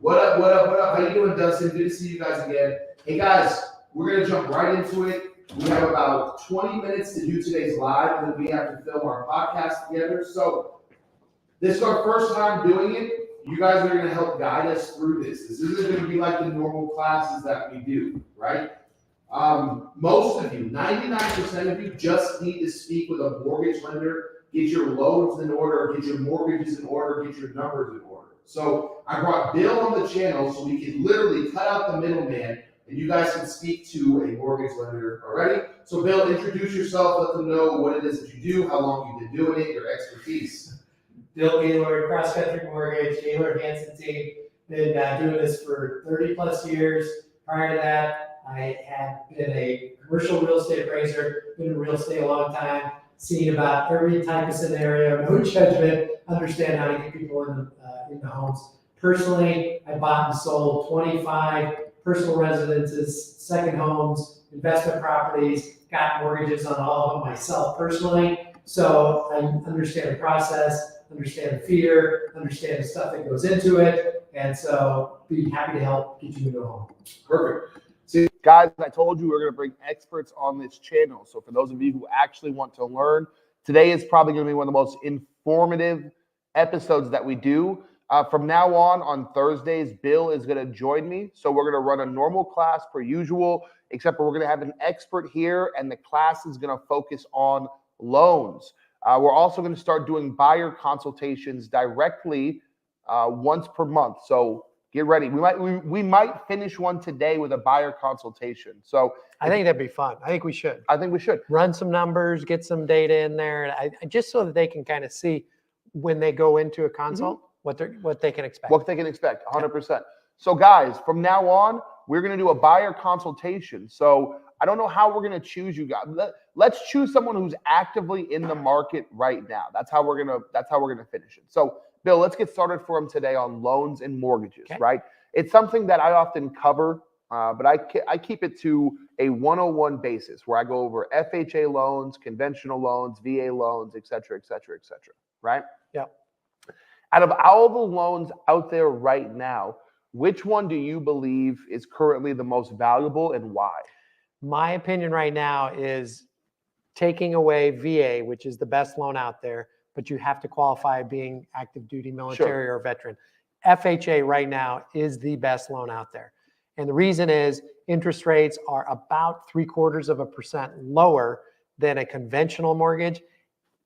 What up, what up, what up? How you doing, Dustin? Good to see you guys again. Hey guys, we're gonna jump right into it. We have about 20 minutes to do today's live, and then we have to film our podcast together. So this is our first time doing it. You guys are gonna help guide us through this. This isn't gonna be like the normal classes that we do, right? Most of you, 99% of you, just need to speak with a mortgage lender, get your loans in order, get your mortgages in order, get your numbers in order. So I brought Bill on the channel so we can literally cut out the middleman and you guys can speak to a mortgage lender already. So Bill, introduce yourself, let them know what it is that you do, how long you've been doing it, your expertise. Bill Gaylord, CrossCountry Mortgage, Gaylord-Hansen team. Been doing this for 30 plus years. Prior to that, I had been a commercial real estate appraiser, been in real estate a long time, seen about every type of scenario, no judgment, understand how to get people in the homes. Personally, I bought and sold 25 personal residences, second homes, investment properties, got mortgages on all of them myself personally. So I understand the process, understand the fear, understand the stuff that goes into it, and so be happy to help get you into a home. Perfect. See, guys, I told you we we're going to bring experts on this channel. So for those of you who actually want to learn, today is probably going to be one of the most informative episodes that we do. From now on Thursdays, Bill is going to join me. So we're going to run a normal class per usual, except for we're going to have an expert here, and the class is going to focus on loans. We're also going to start doing buyer consultations directly once per month. So get ready. We might finish one today with a buyer consultation. So I think that'd be fun. I think we should. I think we should run some numbers, get some data in there, just so that they can kind of see when they go into a consult what they can expect. What they can expect, 100%. So guys, from now on, we're going to do a buyer consultation. So I don't know how we're going to choose you guys. Let's choose someone who's actively in the market right now. That's how we're going to finish it. So Bill, let's get started for him today on loans and mortgages, right? It's something that I often cover, but I keep it to a 101 basis where I go over FHA loans, conventional loans, VA loans, et cetera, right? Yeah. Out of all the loans out there right now, which one do you believe is currently the most valuable and why? My opinion right now is taking away VA, which is the best loan out there, but you have to qualify being active duty military or veteran. FHA right now is the best loan out there. And the reason is interest rates are about 0.75% lower than a conventional mortgage,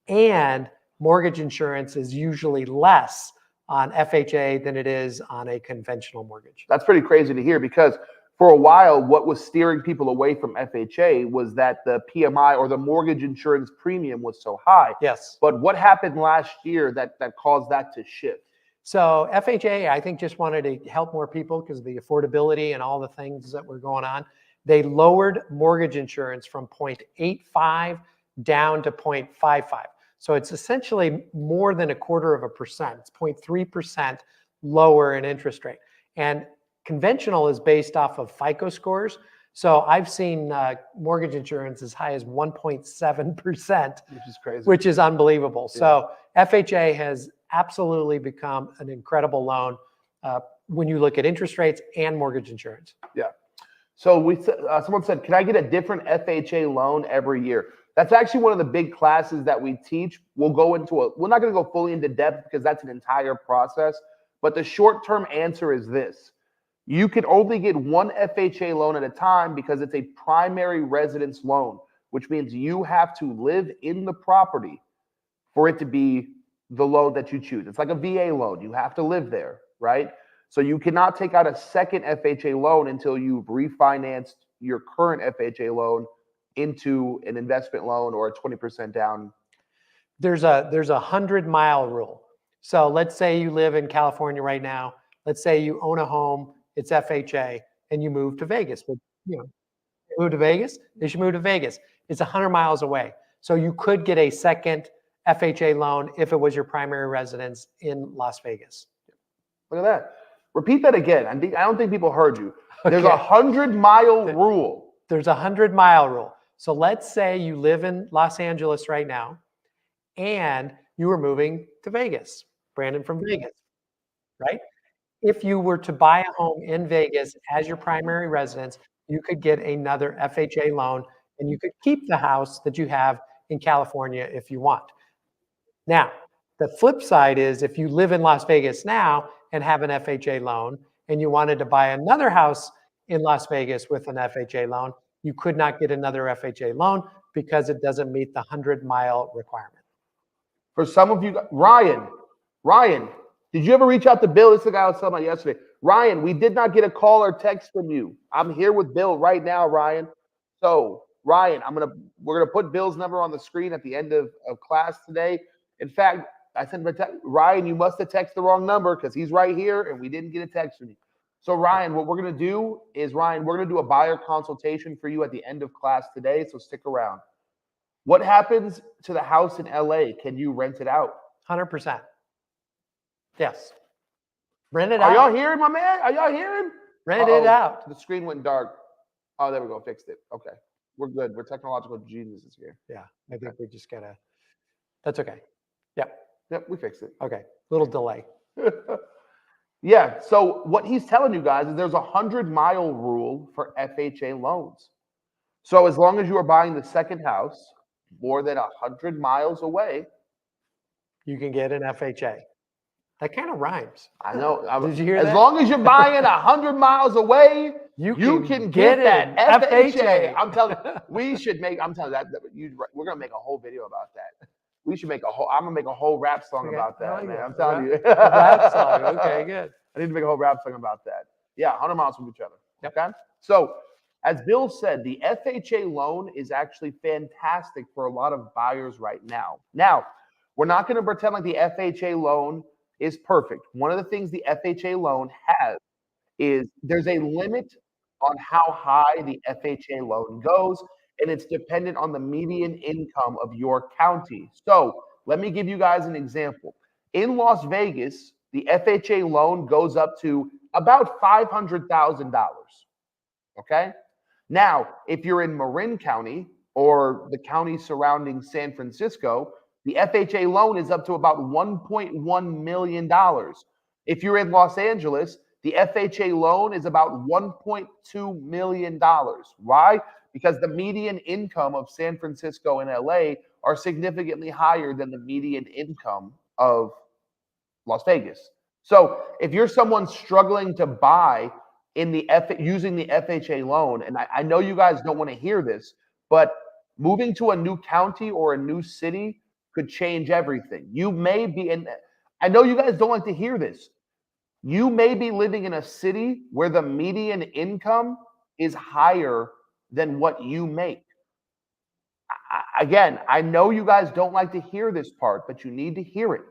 and mortgage insurance is usually less on FHA than it is on a conventional mortgage. That's pretty crazy to hear, because for a while, what was steering people away from FHA was that the PMI or the mortgage insurance premium was so high. Yes. But what happened last year that caused that to shift? So FHA, I think, just wanted to help more people because of the affordability and all the things that were going on. They lowered mortgage insurance from 0.85 down to 0.55. So it's essentially more than 0.25%. It's 0.3% lower in interest rate. And conventional is based off of FICO scores. So I've seen mortgage insurance as high as 1.7%, which is crazy, which is unbelievable. Yeah. So FHA has absolutely become an incredible loan when you look at interest rates and mortgage insurance. Yeah. So someone said, can I get a different FHA loan every year? That's actually one of the big classes that we teach. We're not going to go fully into depth because that's an entire process. But the short-term answer is this. You can only get one FHA loan at a time because it's a primary residence loan, which means you have to live in the property for it to be the loan that you choose. It's like a VA loan. You have to live there, right? So you cannot take out a second FHA loan until you've refinanced your current FHA loan into an investment loan or a 20% down. There's a 100-mile rule. So let's say you live in California right now. Let's say you own a home, it's FHA, and you move to Vegas. Well, move to Vegas, they should move to Vegas. It's 100 miles away. So you could get a second FHA loan if it was your primary residence in Las Vegas. Look at that. Repeat that again. I don't think people heard you. There's a 100-mile rule. There's a 100-mile rule. So let's say you live in Los Angeles right now, and you are moving to Vegas. Brandon from Vegas, right? if you were to buy a home in Vegas as your primary residence, you could get another FHA loan and you could keep the house that you have in California if you want. Now, the flip side is if you live in Las Vegas now and have an FHA loan and you wanted to buy another house in Las Vegas with an FHA loan, you could not get another FHA loan because it doesn't meet the 100-mile requirement. For some of you, Ryan, did you ever reach out to Bill? This is the guy I was talking about yesterday. Ryan, we did not get a call or text from you. I'm here with Bill right now, Ryan. So, Ryan, we're gonna put Bill's number on the screen at the end of class today. In fact, I sent him a text. Ryan, you must have texted the wrong number because he's right here and we didn't get a text from you. So, Ryan, what we're gonna do is, we're gonna do a buyer consultation for you at the end of class today. So stick around. What happens to the house in LA? Can you rent it out? 100%. Yes. Rent it Are out. y'all hearing, my man? Are y'all hearing? Rent it out. The screen went dark. Oh, there we go. Fixed it. Okay. We're good. We're technological geniuses here. Yeah, I think we just gotta, that's okay. Yep. Yep, we fixed it. Okay, little delay. Yeah, so what he's telling you guys is there's a 100-mile rule for FHA loans. So as long as you are buying the second house more than 100 miles away, You can get an FHA. That kind of rhymes. I know. Did you hear as that? long as you're buying 100 miles away, you can get that FHA. I'm telling you, we should make. I'm telling you that we're gonna make a whole video about that. We should make a whole. I'm gonna make a whole rap song about that, man. I'm telling you. A rap song. Okay, good. I need to make a whole rap song about that. Yeah, 100 miles from each other. Yep. Okay. So, as Bill said, the FHA loan is actually fantastic for a lot of buyers right now. Now, we're not going to pretend like the FHA loan is perfect. One of the things the FHA loan has is there's a limit on how high the FHA loan goes, and it's dependent on the median income of your county. So let me give you guys an example. In Las Vegas, the FHA loan goes up to about $500,000. Okay? Now, if you're in Marin County or the county surrounding San Francisco, the FHA loan is up to about $1.1 million. If you're in Los Angeles, the FHA loan is about $1.2 million. Why? Because the median income of San Francisco and LA are significantly higher than the median income of Las Vegas. So if you're someone struggling to buy in the using the FHA loan, and I know you guys don't want to hear this, but moving to a new county or a new city could change everything. You may be, and I know you guys don't like to hear this, you may be living in a city where the median income is higher than what you make. Again, I know you guys don't like to hear this part, but you need to hear it.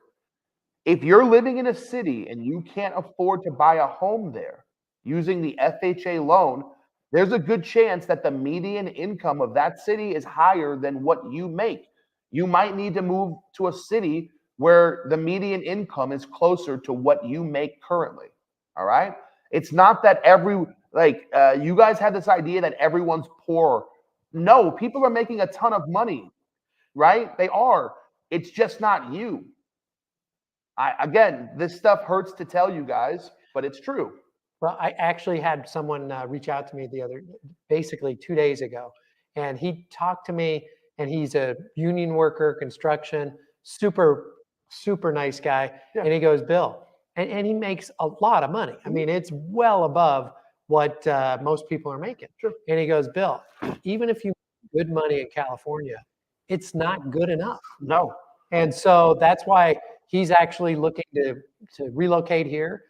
If you're living in a city and you can't afford to buy a home there using the FHA loan, there's a good chance that the median income of that city is higher than what you make. You might need to move to a city where the median income is closer to what you make currently. All right? It's not that you guys have this idea that everyone's poor. No, people are making a ton of money, right? They are. It's just not you. Again, this stuff hurts to tell you guys, but it's true. Well, I actually had someone reach out to me basically 2 days ago, and he talked to me, and he's a union worker, construction, super, super nice guy. Yeah. And he goes, Bill, and he makes a lot of money. I mean, it's well above what most people are making. Sure. And he goes, Bill, even if you make good money in California, it's not good enough. No. And so that's why he's actually looking to relocate here,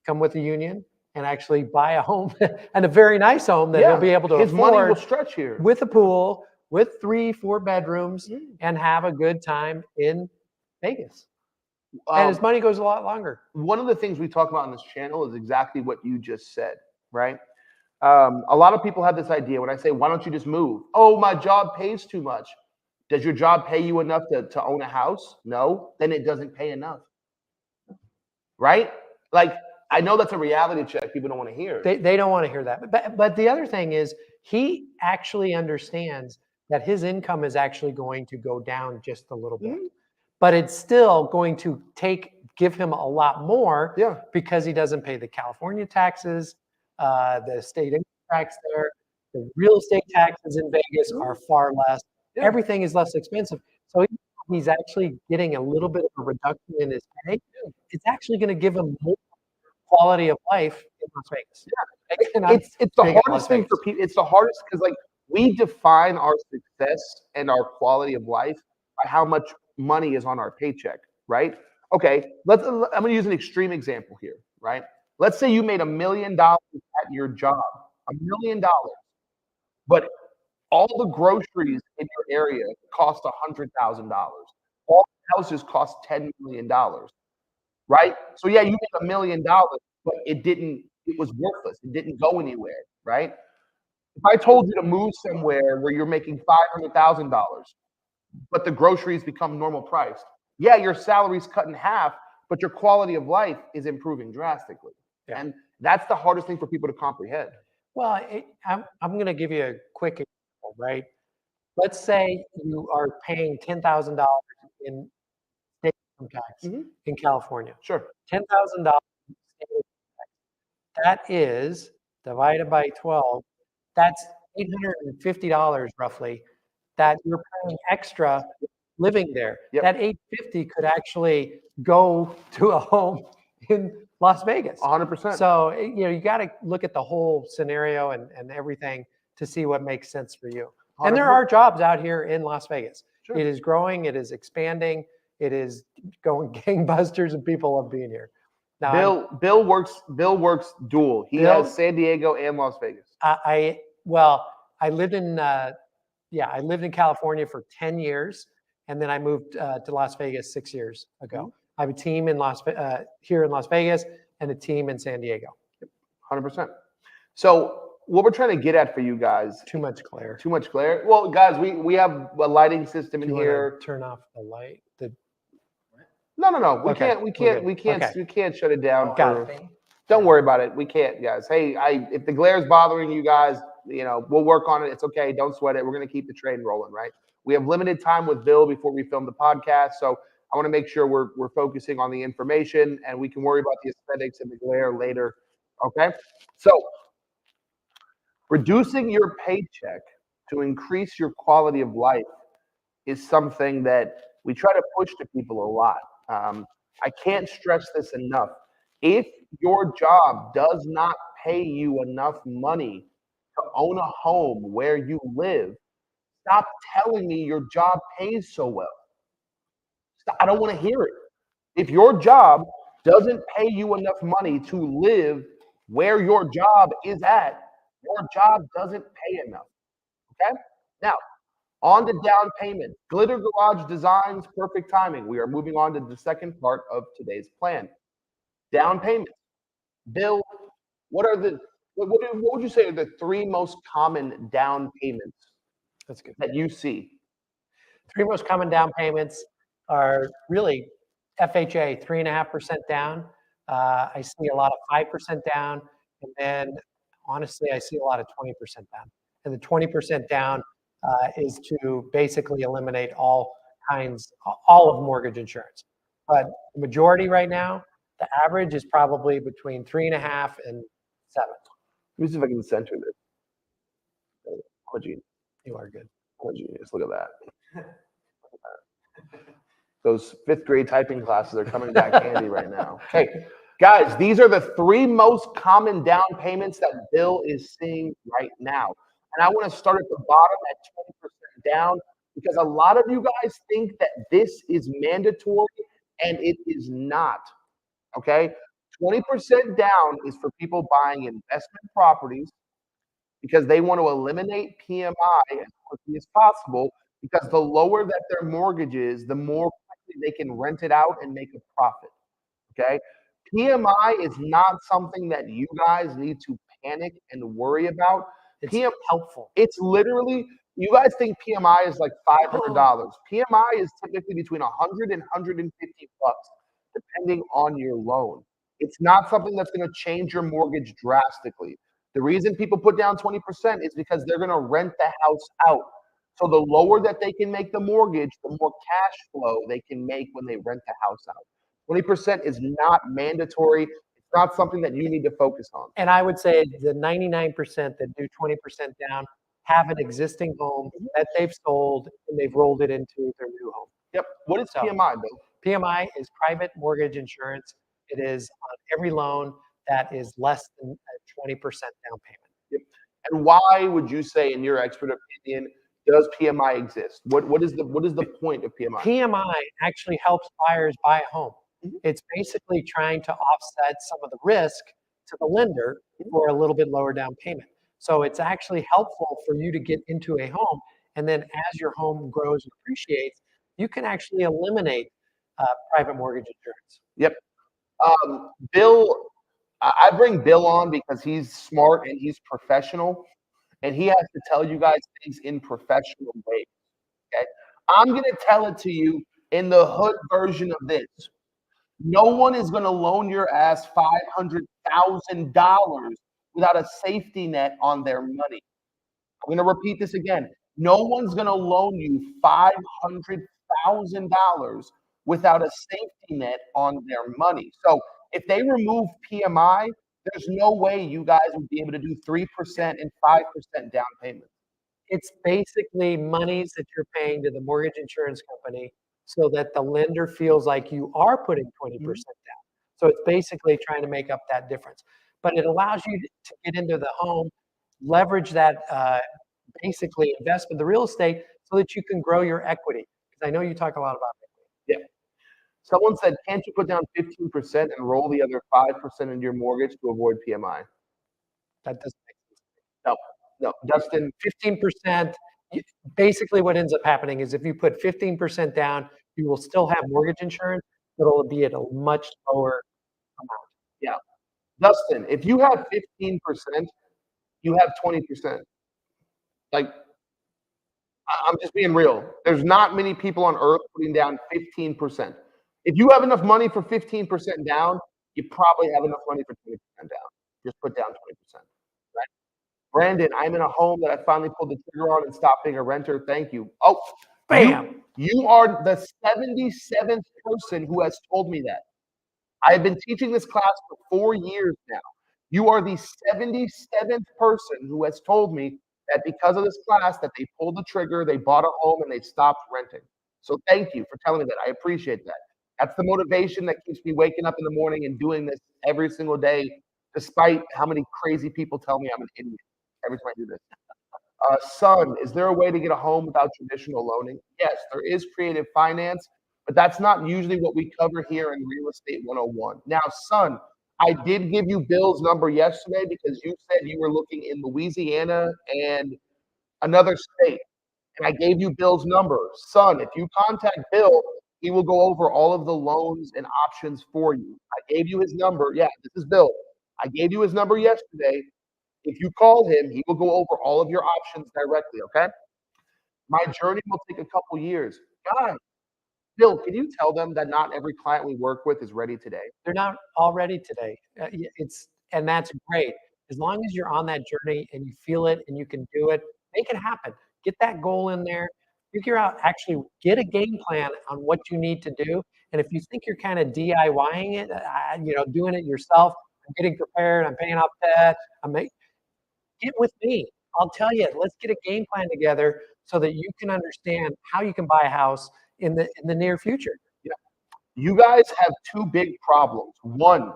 come with the union, and actually buy a home, and a very nice home that he'll be able to afford. His money will stretch here. With a pool, with 3-4 bedrooms, and have a good time in Vegas. And his money goes a lot longer. One of the things we talk about on this channel is exactly what you just said, right? A lot of people have this idea when I say, why don't you just move? Oh, my job pays too much. Does your job pay you enough to own a house? No, then it doesn't pay enough. Right? Like, I know that's a reality check people don't want to hear. They don't want to hear that. But the other thing is, he actually understands that his income is actually going to go down just a little bit. But it's still going to take give him a lot more Yeah. because he doesn't pay the California taxes, the state income tax there. The real estate taxes in Vegas are far less. Yeah. Everything is less expensive. So he's actually getting a little bit of a reduction in his pay. It's actually going to give him more quality of life in Las Vegas. Yeah. It's the hardest thing for people. It's the hardest because like we define our success and our quality of life by how much money is on our paycheck, right? Okay, I'm going to use an extreme example here, right? Let's say you made $1 million at your job, $1 million, but all the groceries in your area cost $100,000. All houses cost $10 million, right? So yeah, you made $1 million, but it was worthless. It didn't go anywhere, right? If I told you to move somewhere where you're making $500,000, but the groceries become normal priced, yeah, your salary's cut in half, but your quality of life is improving drastically. Yeah. And that's the hardest thing for people to comprehend. Well, I'm going to give you a quick example, right? Let's say you are paying $10,000 in state income tax in California. Sure. $10,000 state income tax. That is divided by 12. That's $850 roughly that you're paying extra living there. Yep. That $850 could actually go to a home in Las Vegas. 100%. So, you got to look at the whole scenario and everything to see what makes sense for you. 100%. And there are jobs out here in Las Vegas. Sure. It is growing. It is expanding. It is going gangbusters, and people love being here. Now, Bill works dual. He has San Diego and Las Vegas. I lived in California for 10 years, and then I moved to Las Vegas 6 years ago. I have a team in here in Las Vegas and a team in San Diego. 100%. So what we're trying to get at for you guys. Too much glare. Too much glare. Well, guys, we have a lighting system in here. Turn off the light. No. Okay. We can't shut it down. Don't worry about it. We can't, guys. Hey, if the glare is bothering you guys, we'll work on it. It's okay. Don't sweat it. We're going to keep the train rolling, right? We have limited time with Bill before we film the podcast, so I want to make sure we're focusing on the information, and we can worry about the aesthetics and the glare later. Okay? So, reducing your paycheck to increase your quality of life is something that we try to push to people a lot. I can't stress this enough. If your job does not pay you enough money to own a home where you live, stop telling me your job pays so well. I don't want to hear it. If your job doesn't pay you enough money to live where your job is at, your job doesn't pay enough. Okay? Now, on to down payment. Glitter Garage Designs, perfect timing. We are moving on to the second part of today's plan. Down payments. Bill, what would you say are the three most common down payments that you see? Three most common down payments are really FHA, 3.5% down. I see a lot of 5% down, and then honestly, I see a lot of 20% down. And the 20% down is to basically eliminate all of mortgage insurance. But the majority right now, the average is probably between 3.5 and 7. Let me see if I can center this. You are good. Just look at that. Those 5th grade typing classes are coming back handy right now. Okay, guys, these are the three most common down payments that Bill is seeing right now. And I want to start at the bottom at 20% down, because a lot of you guys think that this is mandatory, and it is not. Okay, 20% down is for people buying investment properties because they want to eliminate PMI as quickly as possible, because the lower that their mortgage is, the more quickly they can rent it out and make a profit. Okay, PMI is not something that you guys need to panic and worry about. It's helpful. It's literally, you guys think PMI is like $500. PMI is typically between $100 and $150, depending on your loan. It's not something that's going to change your mortgage drastically. The reason people put down 20% is because they're going to rent the house out. So the lower that they can make the mortgage, the more cash flow they can make when they rent the house out. 20% is not mandatory. It's not something that you need to focus on. And I would say the 99% that do 20% down have an existing home that they've sold and they've rolled it into their new home. Yep. What is So- PMI, Bill? PMI is private mortgage insurance. It is on every loan that is less than a 20% down payment. Yep. And why would you say, in your expert opinion, does PMI exist? What is the point of PMI? PMI actually helps buyers buy a home. Mhm. It's basically trying to offset some of the risk to the lender for a little bit lower down payment. So it's actually helpful for you to get into a home, and then as your home grows and appreciates, you can actually eliminate private mortgage insurance. Yep. Bill, I bring Bill on because he's smart and he's professional, and he has to tell you guys things in professional ways. Okay, I'm gonna tell it to you in the hood version of this. No one is gonna loan your ass $500,000 without a safety net on their money. I'm gonna repeat this again. No one's gonna loan you $500,000 without a safety net on their money. So if they remove PMI, there's no way you guys would be able to do 3% and 5% down payments. It's basically monies that you're paying to the mortgage insurance company so that the lender feels like you are putting 20% down. So it's basically trying to make up that difference. But it allows you to get into the home, leverage that basically investment, the real estate, so that you can grow your equity. Because I know you talk a lot about equity. Yeah. Someone said, can't you put down 15% and roll the other 5% into your mortgage to avoid PMI? That doesn't make sense. No, no. Justin, 15%, basically what ends up happening is if you put 15% down, you will still have mortgage insurance, but it'll be at a much lower amount. yeah. Dustin, if you have 15%, you have 20%. Like, I'm just being real. There's not many people on earth putting down 15%. If you have enough money for 15% down, you probably have enough money for 20% down. Just put down 20%. Right? Brandon, I'm in a home that I finally pulled the trigger on and stopped being a renter. Thank you. Oh, Bam! You are the 77th person who has told me that. I have been teaching this class for 4 years now. You are the 77th person who has told me that because of this class that they pulled the trigger, they bought a home, and they stopped renting. So thank you for telling me that. I appreciate that. That's the motivation that keeps me waking up in the morning and doing this every single day, despite how many crazy people tell me I'm an idiot every time I do this. Son, is there a way to get a home without traditional loaning? Yes, there is creative finance, but that's not usually what we cover here in Real Estate 101. Now, son, I did give you Bill's number yesterday because you said you were looking in Louisiana and another state. And I gave you Bill's number. Son, if you contact Bill, he will go over all of the loans and options for you. I gave you his number. Yeah, this is Bill. I gave you his number yesterday. If you call him, he will go over all of your options directly, okay? My journey will take a couple years. Guys, Bill, can you tell them that not every client we work with is ready today? They're not all ready today. And that's great. As long as you're on that journey and you feel it and you can do it, make it happen. Get that goal in there. Figure out, actually get a game plan on what you need to do. And if you think you're kind of DIYing it, doing it yourself, I'm getting prepared, I'm paying off debt, get with me. I'll tell you, let's get a game plan together so that you can understand how you can buy a house in the near future. Yeah. You guys have two big problems. One,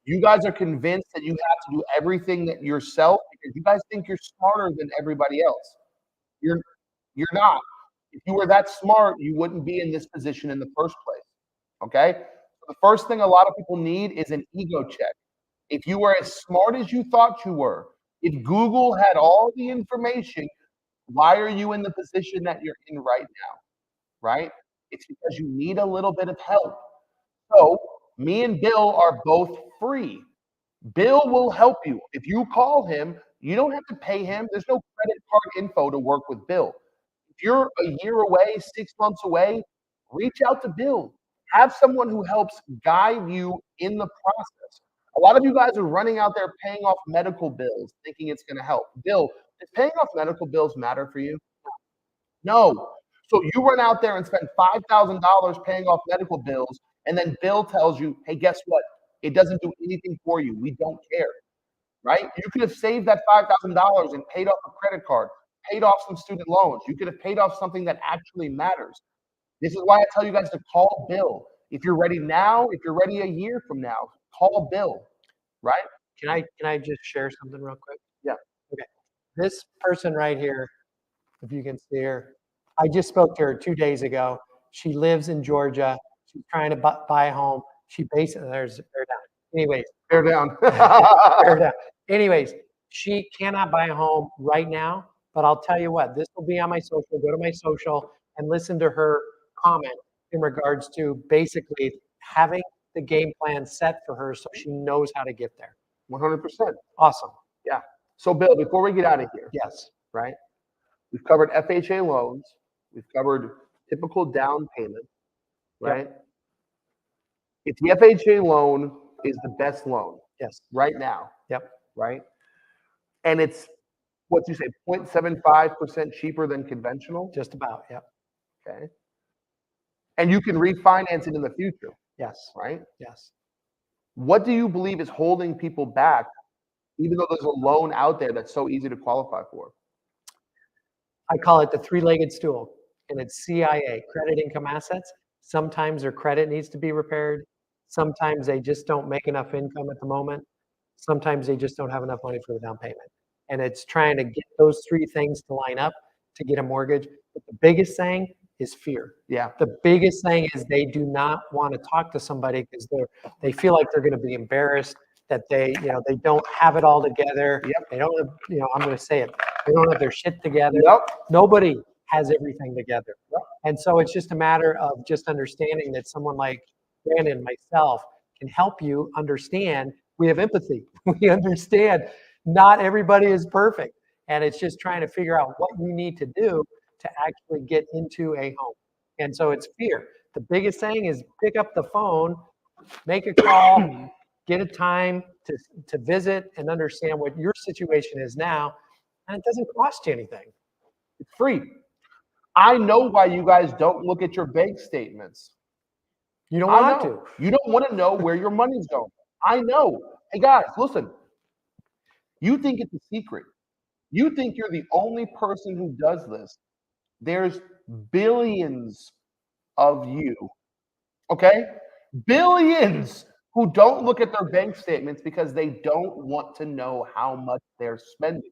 you guys are convinced that you have to do everything that yourself because you guys think you're smarter than everybody else. You're not. If you were that smart, you wouldn't be in this position in the first place. Okay? So the first thing a lot of people need is an ego check. If you were as smart as you thought you were, if Google had all the information, why are you in the position that you're in right now? Right? It's because you need a little bit of help. So me and Bill are both free. Bill will help you. If you call him, you don't have to pay him. There's no credit card info to work with Bill. If you're a year away, 6 months away, reach out to Bill. Have someone who helps guide you in the process. A lot of you guys are running out there paying off medical bills, thinking it's going to help. Bill, does paying off medical bills matter for you? No. So you run out there and spend $5,000 paying off medical bills, And then Bill tells you, hey, guess what? It doesn't do anything for you. We don't care, right? You could have saved that $5,000 and paid off a credit card, paid off some student loans. You could have paid off something that actually matters. This is why I tell you guys to call Bill. If you're ready now, if you're ready a year from now, call Bill, right? Can I just share something real quick? Yeah. Okay. This person right here, if you can see her, I just spoke to her 2 days ago. She lives in Georgia. She's trying to buy a home. She basically, there's her down. Anyways, Bear down. her down. Anyways, she cannot buy a home right now, but I'll tell you what, this will be on my social. Go to my social and listen to her comment in regards to basically having the game plan set for her so she knows how to get there. 100%. Awesome. Yeah. So, Bill, before we get out of here, Yes. right? We've covered FHA loans. We've covered typical down payment, right? If the FHA loan is the best loan Yes. right now, Yep. right? And it's, what you say, 0.75% cheaper than conventional, Just about. Yep. okay? And you can refinance it in the future, Yes. right? Yes. What do you believe is holding people back, even though there's a loan out there that's so easy to qualify for? I call it the three-legged stool, and it's CIA, credit income assets. Sometimes their credit needs to be repaired. Sometimes they just don't make enough income at the moment. Sometimes they just don't have enough money for the down payment. And it's trying to get those three things to line up to get a mortgage. But the biggest thing is fear. Yeah. The biggest thing is they do not want to talk to somebody because they feel like they're going to be embarrassed, that they don't have it all together. Yep. They don't have, I'm going to say it. They don't have their shit together. Yep. Nobody has everything together. And so it's just a matter of just understanding that someone like Brandon, myself, can help you understand. We have empathy. We understand not everybody is perfect. And it's just trying to figure out what you need to do to actually get into a home. And so it's fear. The biggest thing is pick up the phone, make a call, get a time to visit and understand what your situation is now. And it doesn't cost you anything. It's free. I know why you guys don't look at your bank statements. You don't I want know. to. You don't want to know where your money's going. I know. Hey, guys, listen. You think it's a secret. You think you're the only person who does this. There's billions of you, okay? Billions who don't look at their bank statements because they don't want to know how much they're spending.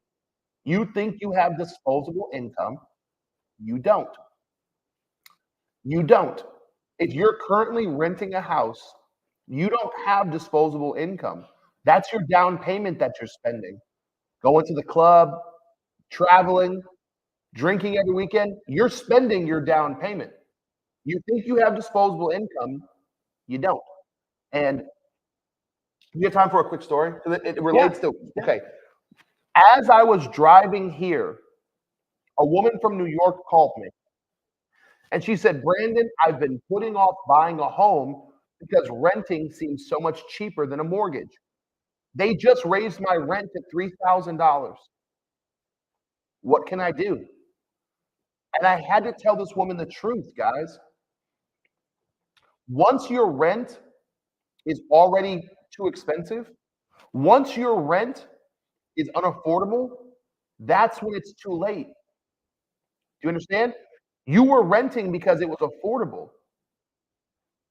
You think you have disposable income. You don't. You don't. If you're currently renting a house, you don't have disposable income. That's your down payment that you're spending. Going to the club, traveling, drinking every weekend, you're spending your down payment. You think you have disposable income, you don't. And you have time for a quick story? 'Cause it relates to, okay. As I was driving here, a woman from New York called me. And she said, Brandon, I've been putting off buying a home because renting seems so much cheaper than a mortgage. They just raised my rent to $3,000. What can I do? And I had to tell this woman the truth, guys. Once your rent is already too expensive, once your rent is unaffordable, that's when it's too late. Do you understand? You were renting because it was affordable.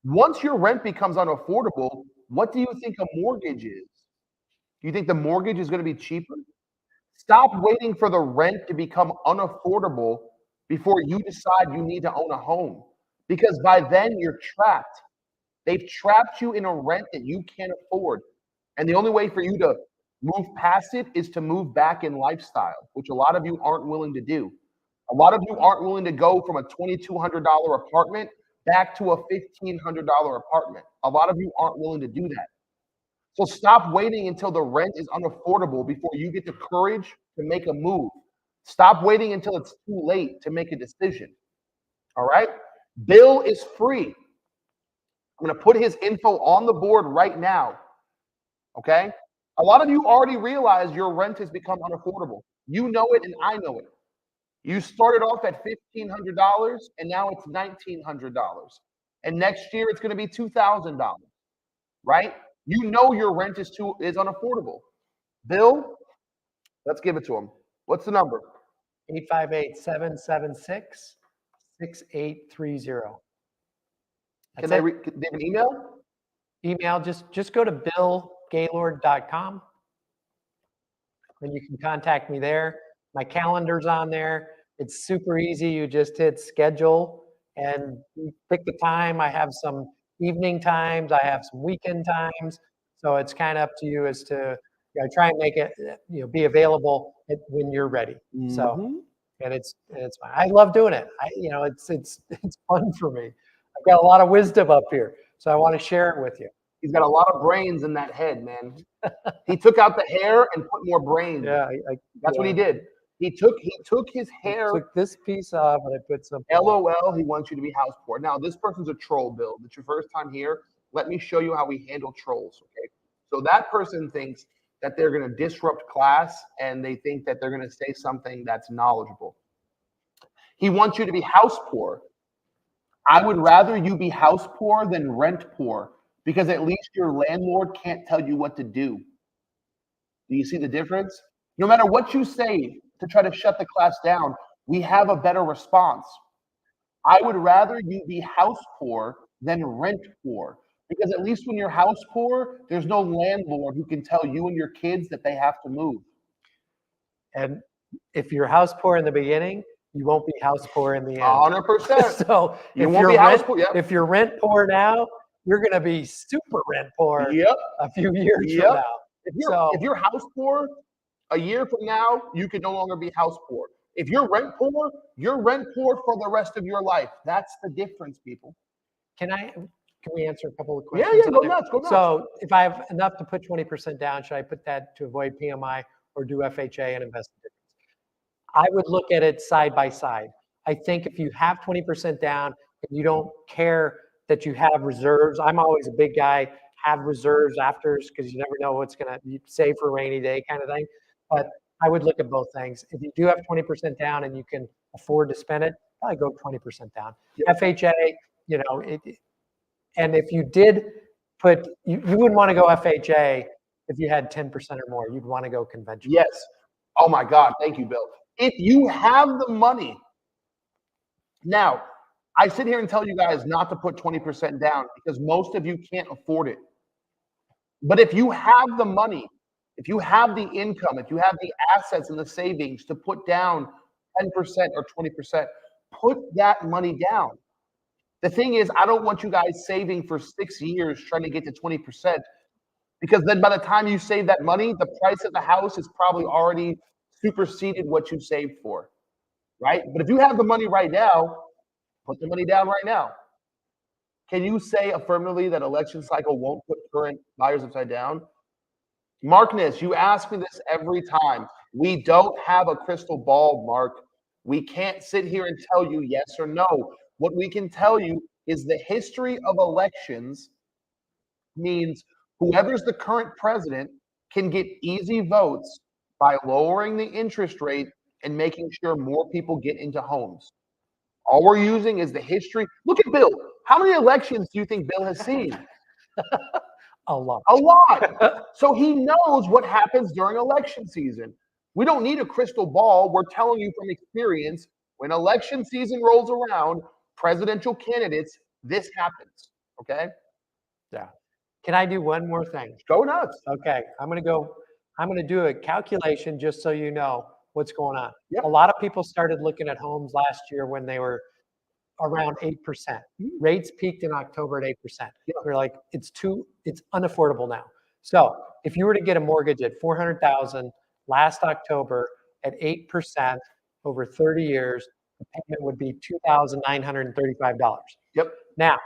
Once your rent becomes unaffordable, what do you think a mortgage is? Do you think the mortgage is going to be cheaper? Stop waiting for the rent to become unaffordable before you decide you need to own a home. Because by then you're trapped. They've trapped you in a rent that you can't afford. And the only way for you to move past it is to move back in lifestyle, which a lot of you aren't willing to do. A lot of you aren't willing to go from a $2,200 apartment back to a $1,500 apartment. A lot of you aren't willing to do that. So stop waiting until the rent is unaffordable before you get the courage to make a move. Stop waiting until it's too late to make a decision. All right? Bill is free. I'm going to put his info on the board right now. Okay? A lot of you already realize your rent has become unaffordable. You know it and I know it. You started off at $1,500 and now it's $1,900. and next year it's going to be $2,000, right? You know your rent is unaffordable. Bill, let's give it to him. What's the number? 858-776-6830. Can they have an email? Email, just go to billgaylord.com and you can contact me there. My calendar's on there. It's super easy. You just hit schedule and you pick the time. I have some evening times. I have some weekend times. So it's kind of up to you as to try and make it be available when you're ready. So and it's fine. I love doing it. It's fun for me. I've got a lot of wisdom up here, so I want to share it with you. He's got a lot of brains in that head, man. He took out the hair and put more brains. Yeah, that's what he did. He took his hair. Took this piece off and I put some. LOL. He wants you to be house poor. Now this person's a troll, Bill. It's your first time here. Let me show you how we handle trolls. Okay. So that person thinks that they're going to disrupt class and they think that they're going to say something that's knowledgeable. He wants you to be house poor. I would rather you be house poor than rent poor, because at least your landlord can't tell you what to do. Do you see the difference? No matter what you say to try to shut the class down, we have a better response. I would rather you be house poor than rent poor, because at least when you're house poor, there's no landlord who can tell you and your kids that they have to move. And if you're house poor in the beginning, you won't be house poor in the end. 100%. So if you're rent poor now, you're going to be super rent poor a few years from now. If you're house poor a year from now, you can no longer be house poor. If you're rent poor for the rest of your life. That's the difference, people. Can we answer a couple of questions? Yeah, go nuts. So if I have enough to put 20% down, should I put that to avoid PMI or do FHA and invest in difference? I would look at it side by side. I think if you have 20% down and you don't care that you have reserves, I'm always a big guy, have reserves afters, because you never know what's going to save for a rainy day kind of thing. But I would look at both things. If you do have 20% down and you can afford to spend it, probably go 20% down. FHA, and if you did put, you wouldn't want to go FHA if you had 10% or more. You'd want to go conventional. Yes. Oh my God. Thank you, Bill. If you have the money, now I sit here and tell you guys not to put 20% down because most of you can't afford it. But if you have the money, if you have the income, if you have the assets and the savings to put down 10% or 20%, put that money down. The thing is, I don't want you guys saving for 6 years trying to get to 20%, because then by the time you save that money, the price of the house is probably already superseded what you saved for, right? But if you have the money right now, put the money down right now. Can you say affirmatively that election cycle won't put current buyers upside down? Markness, you ask me this every time. We don't have a crystal ball, Mark. We can't sit here and tell you yes or no. What we can tell you is the history of elections means whoever's the current president can get easy votes by lowering the interest rate and making sure more people get into homes. All we're using is the history. Look at Bill. How many elections do you think Bill has seen? A lot. A lot. So he knows what happens during election season. We don't need a crystal ball. We're telling you from experience, when election season rolls around, presidential candidates, this happens. Okay? Yeah. Can I do one more thing? Go nuts. Okay. I'm going to do a calculation just so you know what's going on. Yep. A lot of people started looking at homes last year when they were around 8%. Rates peaked in October at 8%. They're like, it's unaffordable now. So if you were to get a mortgage at $400,000 last October at 8% over 30 years, the payment would be $2,935. Yep. Now,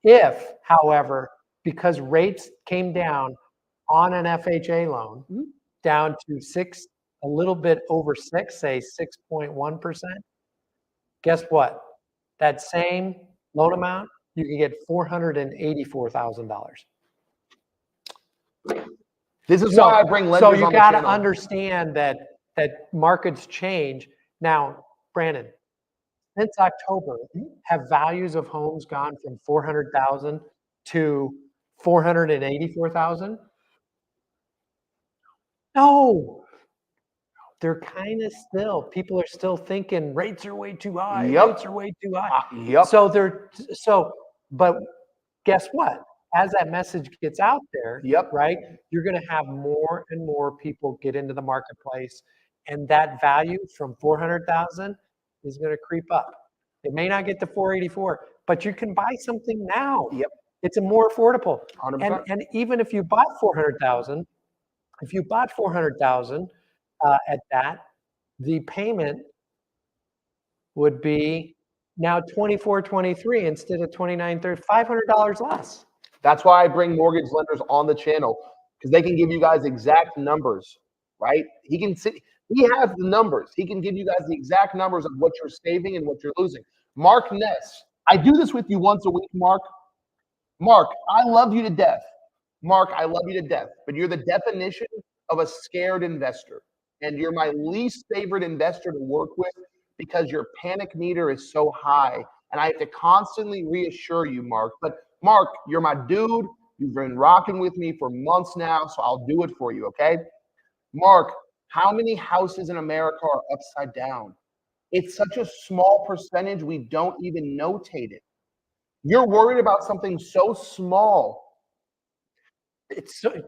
if, however, because rates came down on an FHA loan down to a little bit over 6, say 6.1%, guess what? That same loan amount, you can get $484,000. This is why I bring lenders on the channel. So you got to understand that markets change. Now, Brandon, since October, have values of homes gone from 400,000 to 484,000? No, they're kind of still. People are still thinking rates are way too high. Yep. Rates are way too high. Yep. But guess what? As that message gets out there, Yep. right, you're going to have more and more people get into the marketplace, and that value from 400,000 is going to creep up. It may not get to 484, but you can buy something now. Yep. It's a more affordable. 100%. And even if you bought 400,000, at that, the payment would be now $24.23 instead of $29.30, $500 less. That's why I bring mortgage lenders on the channel, because they can give you guys exact numbers, right? He has the numbers. He can give you guys the exact numbers of what you're saving and what you're losing. Mark Ness, I do this with you once a week, Mark. Mark, I love you to death. Mark, I love you to death, but you're the definition of a scared investor. And you're my least favorite investor to work with because your panic meter is so high. And I have to constantly reassure you, Mark. But Mark, you're my dude. You've been rocking with me for months now, so I'll do it for you, okay? Mark, how many houses in America are upside down? It's such a small percentage, we don't even notate it. You're worried about something so small. It's so, I've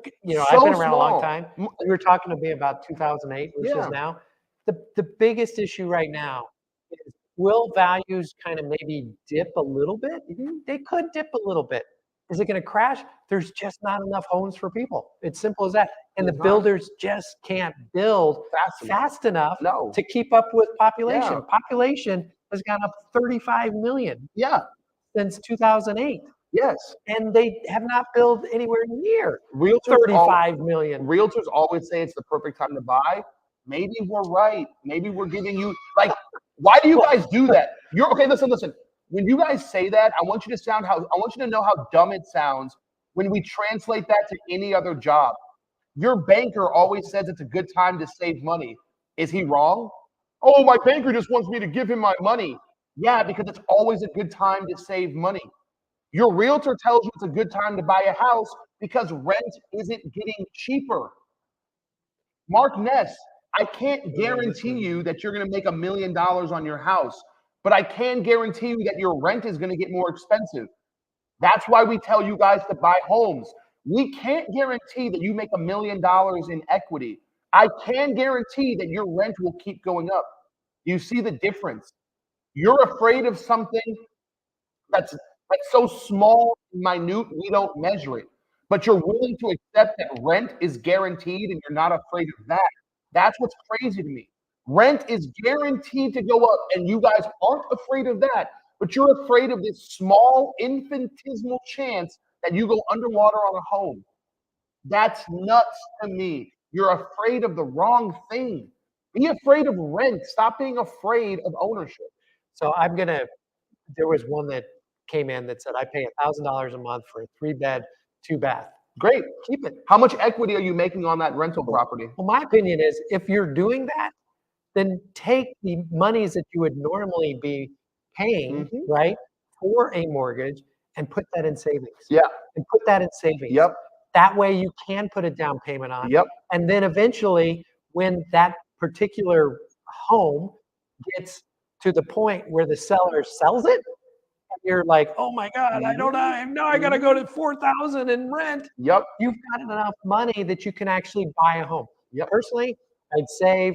So been around a long small. time. You were talking to me about 2008 versus Yeah. now. The biggest issue right now is, will values kind of maybe dip a little bit? They could dip a little bit. Is it going to crash? There's just not enough homes for people. It's simple as that. And the There's not. builders just can't build fast enough No. to keep up with population. Yeah. Population has gone up 35 million Yeah. since 2008. Yes. And they have not built anywhere near Realtors 35 million. Realtors always say it's the perfect time to buy. Maybe we're right. Maybe we're giving you, like, why do you guys do that? Okay, listen. When you guys say that, I want you to know how dumb it sounds when we translate that to any other job. Your banker always says it's a good time to save money. Is he wrong? Oh, my banker just wants me to give him my money. Yeah, because it's always a good time to save money. Your realtor tells you it's a good time to buy a house because rent isn't getting cheaper. Mark Ness, I can't guarantee you that you're going to make $1 million on your house, but I can guarantee you that your rent is going to get more expensive. That's why we tell you guys to buy homes. We can't guarantee that you make $1 million in equity. I can guarantee that your rent will keep going up. You see the difference? You're afraid of something that's so small and minute, we don't measure it. But you're willing to accept that rent is guaranteed and you're not afraid of that. That's what's crazy to me. Rent is guaranteed to go up, and you guys aren't afraid of that, but you're afraid of this small, infinitesimal chance that you go underwater on a home. That's nuts to me. You're afraid of the wrong thing. Be afraid of rent. Stop being afraid of ownership. So there was one that came in that said, I pay $1,000 a month for a 3-bed, 2-bath. Great. Keep it. How much equity are you making on that rental property? Well, my opinion is, if you're doing that, then take the monies that you would normally be paying, right, for a mortgage and put that in savings. Yeah. And put that in savings. Yep. That way you can put a down payment on. Yep. And then eventually, when that particular home gets to the point where the seller sells it, and you're like, oh my God, I got to go to 4,000 in rent. Yep. You've got enough money that you can actually buy a home. Yep. Personally, I'd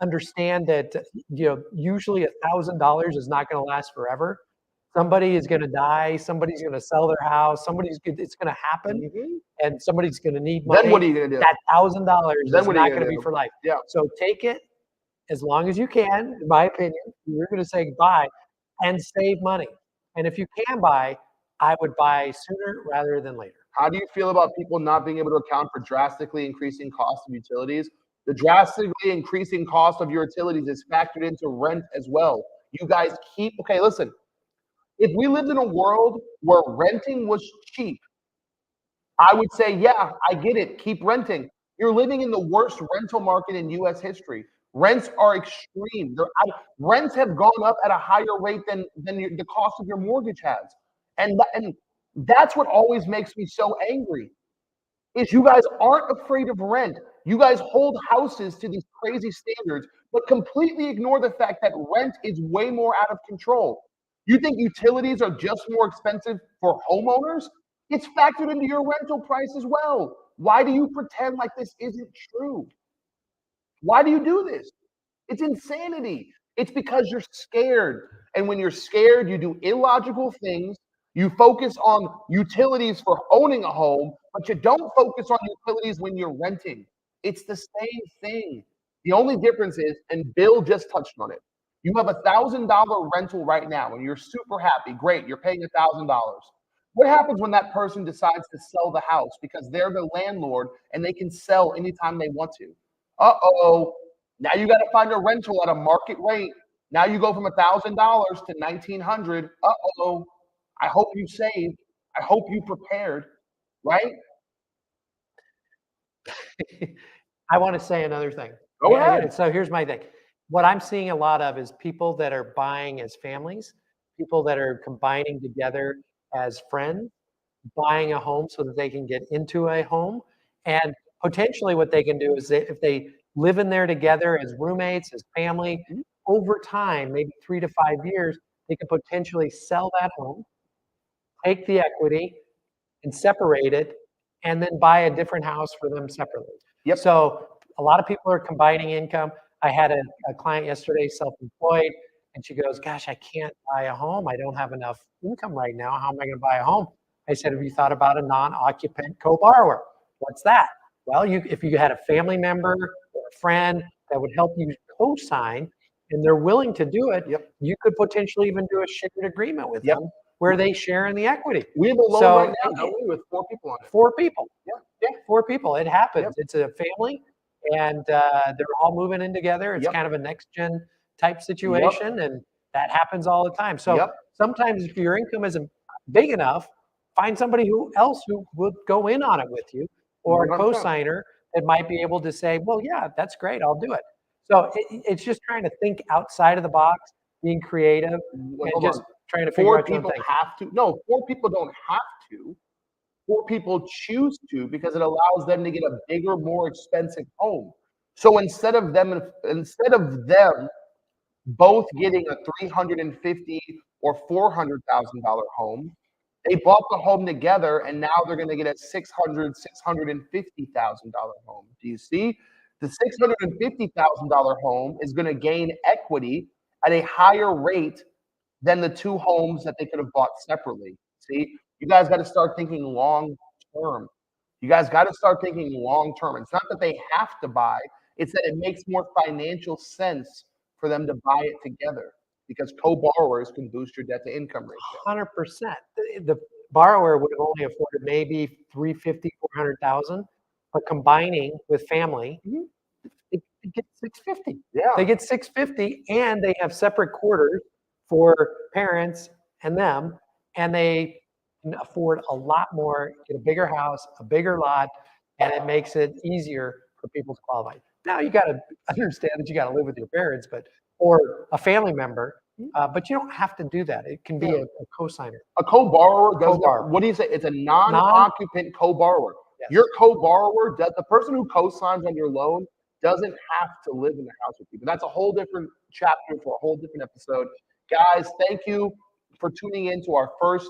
understand that, usually $1,000 is not going to last forever. Somebody is going to die. Somebody's going to sell their house. It's going to happen, and somebody's going to need money. Then what are you going to do? That $1,000 is not going to be for life. Yeah. So take it as long as you can, in my opinion. You're going to say goodbye and save money. And if you can buy, I would buy sooner rather than later. How do you feel about people not being able to account for drastically increasing cost of utilities? The drastically increasing cost of your utilities is factored into rent as well. You guys listen. If we lived in a world where renting was cheap, I would say, yeah, I get it. Keep renting. You're living in the worst rental market in U.S. history. Rents are extreme. Rents have gone up at a higher rate than the cost of your mortgage has. And that's what always makes me so angry is you guys aren't afraid of rent. You guys hold houses to these crazy standards, but completely ignore the fact that rent is way more out of control. You think utilities are just more expensive for homeowners? It's factored into your rental price as well. Why do you pretend like this isn't true? Why do you do this? It's insanity. It's because you're scared. And when you're scared, you do illogical things. You focus on utilities for owning a home, but you don't focus on utilities when you're renting. It's the same thing. The only difference is, and Bill just touched on it, you have $1,000 rental right now and you're super happy. Great, you're paying $1,000. What happens when that person decides to sell the house because they're the landlord and they can sell anytime they want to? Uh-oh, now you got to find a rental at a market rate. Now you go from $1,000 to $1,900. Uh-oh, I hope you saved. I hope you prepared, right? I want to say another thing. Go ahead. So here's my thing. What I'm seeing a lot of is people that are buying as families, people that are combining together as friends, buying a home so that they can get into a home. And potentially what they can do is if they live in there together as roommates, as family, over time, maybe 3 to 5 years, they can potentially sell that home, take the equity and separate it, and then buy a different house for them separately. Yep. So a lot of people are combining income. I had a client yesterday, self-employed, and she goes, gosh, I can't buy a home. I don't have enough income right now. How am I going to buy a home? I said, have you thought about a non-occupant co-borrower? What's that? Well, if you had a family member or a friend that would help you co-sign and they're willing to do it, Yep. you could potentially even do a shared agreement with Yep. them where they share in the equity. We have a loan So right now, don't we, with 4 people on it? 4 people. Yeah. 4 people. It happens. Yep. It's a family, and they're all moving in together. It's Yep. kind of a next gen type situation, and that happens all the time. So Yep. sometimes if your income isn't big enough, find somebody else who would go in on it with you, or a 100%. co-signer that might be able to say, well, yeah, that's great, I'll do it. So it's just trying to think outside of the box, being creative, and Hold just on. trying to figure 4 out your own people thing. have to. No, 4 people don't have to. 4 people choose to because it allows them to get a bigger, more expensive home. So instead of them both getting a $350,000 or $400,000 home, they bought the home together, and now they're going to get a $650,000 home. Do you see? The $650,000 home is going to gain equity at a higher rate than the 2 homes that they could have bought separately. See, you guys got to start thinking long term. You guys got to start thinking long term. It's not that they have to buy, it's that it makes more financial sense for them to buy it together because co-borrowers can boost your debt to income ratio. 100%. The borrower would have only afforded maybe 350, 400,000, but combining with family, they get 650. Yeah. They get 650, and they have separate quarters for parents and them, and they can afford a lot more, get a bigger house, a bigger lot, and it makes it easier for people to qualify. Now you got to understand that you got to live with your parents, or a family member, but you don't have to do that. It can be a co-signer. A co-borrower does Co-borrower. what do you say? It's a non-occupant co-borrower. Yes. Your co-borrower, the person who co-signs on your loan doesn't have to live in the house with you. But that's a whole different chapter for a whole different episode. Guys, thank you for tuning in to our first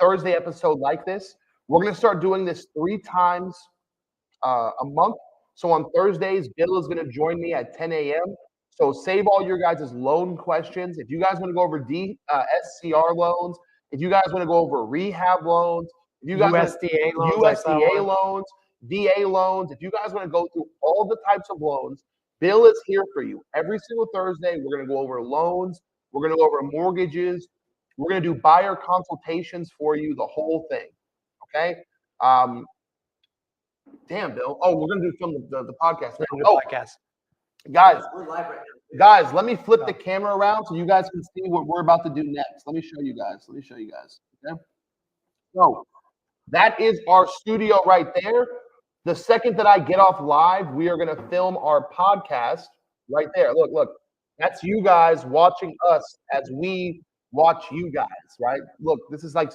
Thursday episode like this. We're going to start doing this 3 times a month. So on Thursdays, Bill is going to join me at 10 a.m. So save all your guys' loan questions. If you guys want to go over SCR loans, if you guys want to go over rehab loans, if you guys USDA loans, USDA loans, VA loans, if you guys want to go through all the types of loans, Bill is here for you. Every single Thursday, we're going to go over loans. We're going to go over mortgages. We're going to do buyer consultations for you, the whole thing. Okay? Damn, Bill. Oh, we're going to film the podcast. Podcast. Guys, We're live right now. guys, let me flip the camera around so you guys can see what we're about to do next. Let me show you guys. Okay? So that is our studio right there. The second that I get off live, we are going to film our podcast. right there. Look. That's you guys watching us as we watch you guys, right? Look, this is like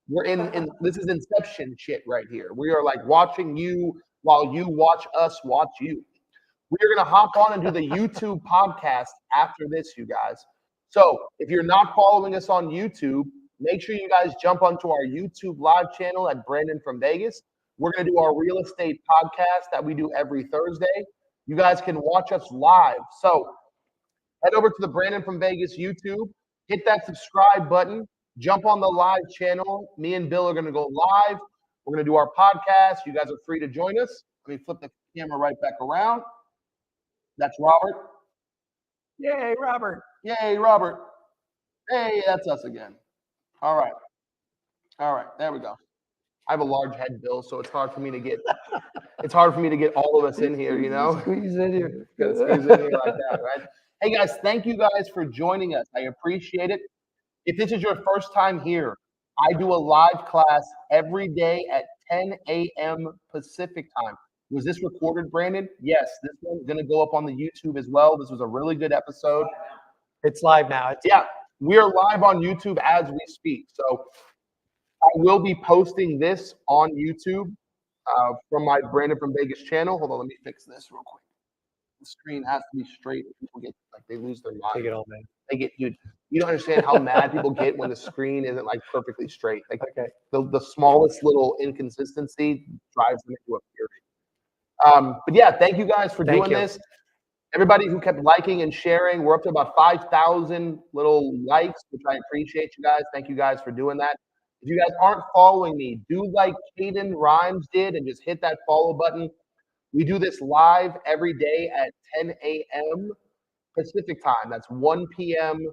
we're in this is Inception shit right here. We are like watching you while you watch us watch you. We are going to hop on and do the YouTube podcast after this, you guys. So if you're not following us on YouTube, make sure you guys jump onto our YouTube live channel at Brandon from Vegas. We're going to do our real estate podcast that we do every Thursday. You guys can watch us live. So head over to the Brandon from Vegas YouTube, hit that subscribe button, jump on the live channel. Me and Bill are going to go live. We're going to do our podcast. You guys are free to join us. Let me flip the camera right back around. That's Robert. Yay, Robert. Yay, Robert. Hey, that's us again. All right. There we go. I have a large head, Bill, so it's hard for me to get all of us in here, you know? Squeeze in here. Gotta squeeze in here like that, right? Hey guys, thank you guys for joining us. I appreciate it. If this is your first time here, I do a live class every day at 10 a.m. Pacific time. Was this recorded, Brandon? Yes, this one's gonna go up on the YouTube as well. This was a really good episode. It's live now. Yeah, we are live on YouTube as we speak. So I will be posting this on YouTube from my Brandon from Vegas channel. Hold on, let me fix this real quick. The screen has to be straight. People get like they lose their mind. Take it all, man. They get, dude. You don't understand how mad people get when the screen isn't like perfectly straight. Like the smallest little inconsistency drives them into a fury. But yeah, thank you guys for doing this. Everybody who kept liking and sharing, we're up to about 5,000 little likes, which I appreciate you guys. Thank you guys for doing that. If you guys aren't following me, do like Caden Rhymes did and just hit that follow button. We do this live every day at 10 a.m. Pacific time. That's 1 p.m.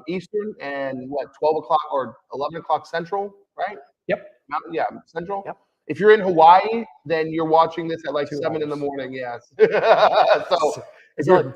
Eastern and 12 o'clock or 11 o'clock Central, right? Yep. Yeah, Central. Yep. If you're in Hawaii, then you're watching this at like 7 in the morning. Yes. So if you're